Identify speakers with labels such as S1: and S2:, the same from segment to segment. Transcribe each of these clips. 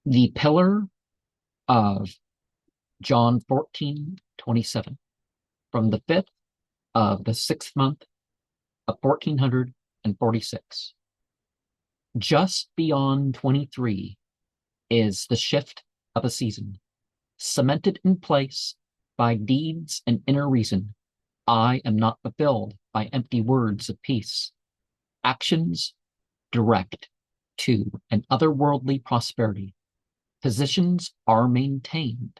S1: The pillar of John 14:27, from the 5th of the 6th month of 1446. Just beyond 23 is the shift of a season, cemented in place by deeds and inner reason. I am not fulfilled by empty words of peace. Actions direct to an otherworldly prosperity. Positions are maintained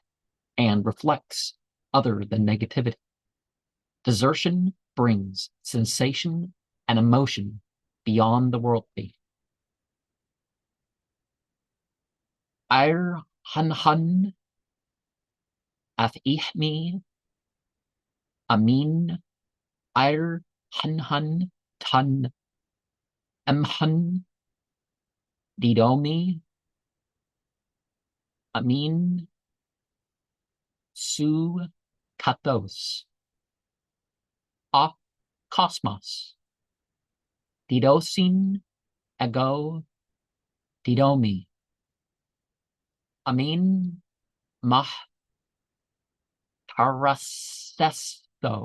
S1: and reflects other than negativity. Desertion brings sensation and emotion beyond the worldly. Air hun hun ath ihmi amin air hun hun tun emhun didomi amin su kathos a cosmos didosin ego didomi amin mah parasesto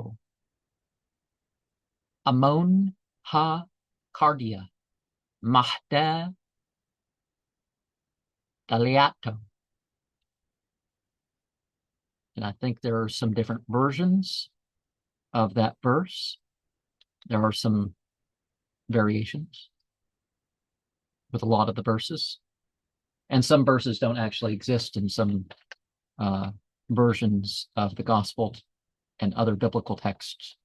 S1: amon ha cardia mahde daliato. And I think there are some different versions of that verse. There are some variations with a lot of the verses. And some verses don't actually exist in some versions of the gospel and other biblical texts.